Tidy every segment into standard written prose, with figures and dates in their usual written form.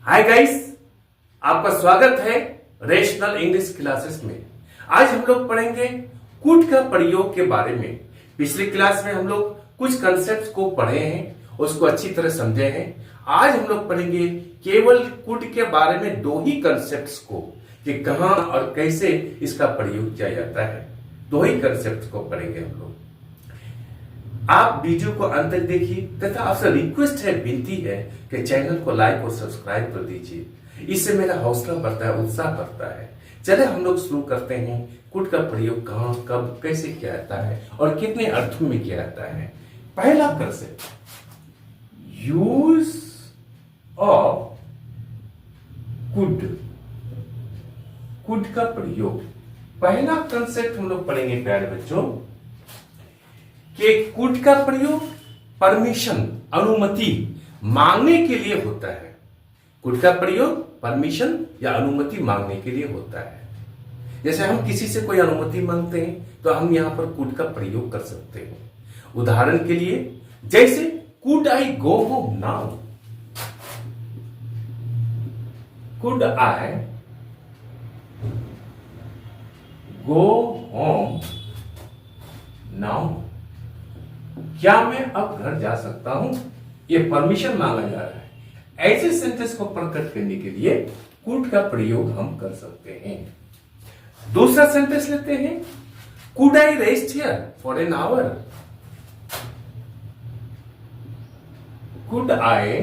Hi guys, आपका स्वागत है रेशनल इंग्लिश क्लासेस में। आज हम लोग पढ़ेंगे कुड का प्रयोग के बारे में। पिछली क्लास में हम लोग कुछ कंसेप्ट्स को पढ़े हैं, उसको अच्छी तरह समझे हैं। आज हम लोग पढ़ेंगे केवल कुड के बारे में दो ही कंसेप्ट्स को, कि कहां और कैसे इसका प्रयोग किया जाता है। दो ही कंसेप्ट्स को पढ़ेंगे हम लोग। आप वीडियो को अंत तक देखिए तथा आपसे रिक्वेस्ट है, विनती है कि चैनल को लाइक और सब्सक्राइब कर दीजिए। इससे मेरा हौसला बढ़ता है, उत्साह बढ़ता है। चले हम लोग शुरू करते हैं। कुड का प्रयोग कहां, कब, कैसे किया जाता है और कितने अर्थों में किया जाता है। पहला concept, use of could. Could का प्रयोग, पहला कंसेप्ट हम लोग पढ़ेंगे प्यारे बच्चों कि कुड का प्रयोग परमिशन, अनुमति मांगने के लिए होता है। कुड का प्रयोग परमिशन या अनुमति मांगने के लिए होता है। जैसे हम किसी से कोई अनुमति मांगते हैं तो हम यहां पर कुड का प्रयोग कर सकते हैं। उदाहरण के लिए, जैसे could I go home now. Could I go home now. क्या मैं अब घर जा सकता हूं? यह परमिशन मांगा जा रहा है। ऐसे सेंटेंस को प्रकट करने के लिए कुड का प्रयोग हम कर सकते हैं। दूसरा सेंटेंस लेते हैं, could I rest here for an hour. Could I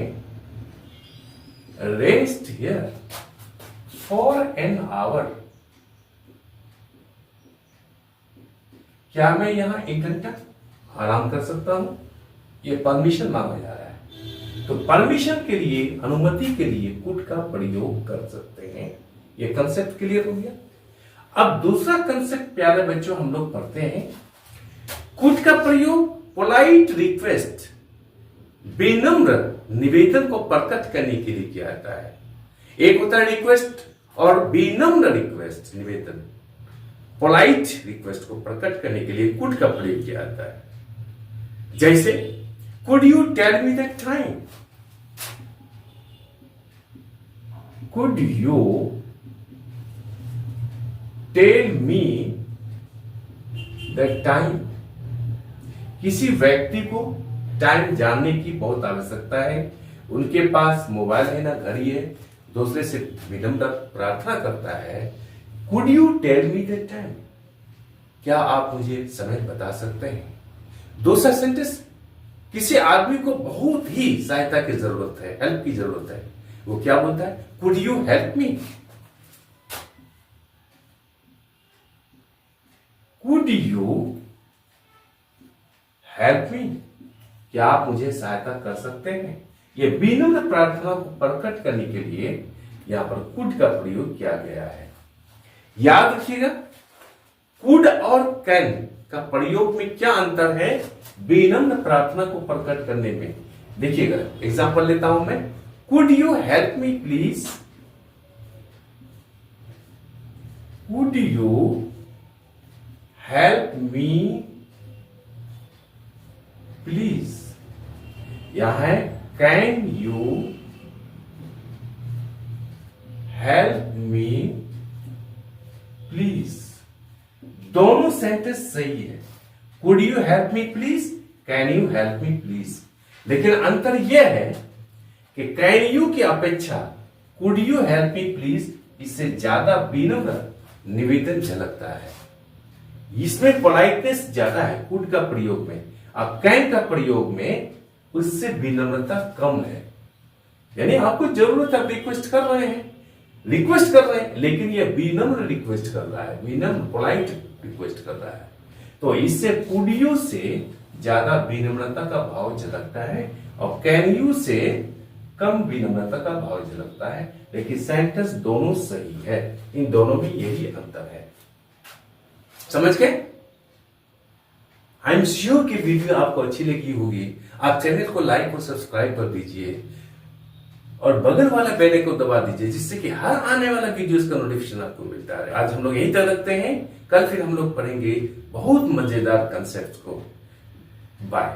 rest here for an hour. क्या मैं यहां 1 घंटा आराम कर सकता हूं? यह परमिशन मांगा जा रहा है। तो परमिशन के लिए, अनुमति के लिए कुड का प्रयोग कर सकते हैं। यह कंसेप्ट क्लियर हो गया। अब दूसरा कंसेप्ट प्यारे बच्चों हम लोग पढ़ते हैं। कुड का प्रयोग पोलाइट रिक्वेस्ट, विनम्र निवेदन को प्रकट करने के लिए किया जाता है। एक होता है रिक्वेस्ट और विनम्र रिक्वेस्ट, निवेदन। पोलाइट रिक्वेस्ट को प्रकट करने के लिए कुड का प्रयोग किया जाता है। जैसे, could you tell me the time. Could you tell me the time. किसी व्यक्ति को टाइम जानने की बहुत आवश्यकता है। उनके पास मोबाइल है ना घड़ी है, दूसरे से विनम्र प्रार्थना करता है, could you tell me the time. क्या आप मुझे समय बता सकते हैं? दूसरा सेंटेंस, किसी आदमी को बहुत ही सहायता की जरूरत है, हेल्प की जरूरत है। वो क्या बोलता है? Could you help me. Could you help me. क्या आप मुझे सहायता कर सकते हैं? ये विनम्र प्रार्थना को प्रकट करने के लिए यहां पर कुड का प्रयोग किया गया है। याद रखिएगा, कुड और कैन का प्रयोग में क्या अंतर है विनम्र प्रार्थना को प्रकट करने में। देखिएगा, एग्जांपल लेता हूं मैं। Could you help me please. Could you help me please. यहां है can you help me please. दोनों सेंटेंस सही है। Could you help me please, can you help me please. लेकिन अंतर यह है कि कैन यू की अपेक्षा could you help me please इससे ज्यादा विनम्र निवेदन झलकता है। इसमें पोलाइटनेस ज्यादा है कुड का प्रयोग में। अब कैन का प्रयोग में उससे विनम्रता कम है। यानी आपको जरूरत है, रिक्वेस्ट कर रहे हैं, लेकिन यह विनम्र रिक्वेस्ट कर रहा है, विनम्र पोलाइट रिक्वेस्ट कर रहा है। तो इससे कुड यू से ज्यादा विनम्रता का भाव झलकता है और कैन यू से कम विनम्रता का भाव झलकता है। लेकिन सेंटेंस दोनों सही है, इन दोनों में यही अंतर है। समझ गए? आई एम श्योर कि वीडियो आपको अच्छी लगी होगी। आप चैनल को लाइक और सब्सक्राइब कर दीजिए और बगल वाला बेल को दबा दीजिए, जिससे कि हर आने वाला वीडियोस का नोटिफिकेशन आपको मिलता रहे। आज हम लोग यही तक रखते हैं। कल फिर हम लोग पढ़ेंगे बहुत मजेदार कंसेप्ट को। बाय।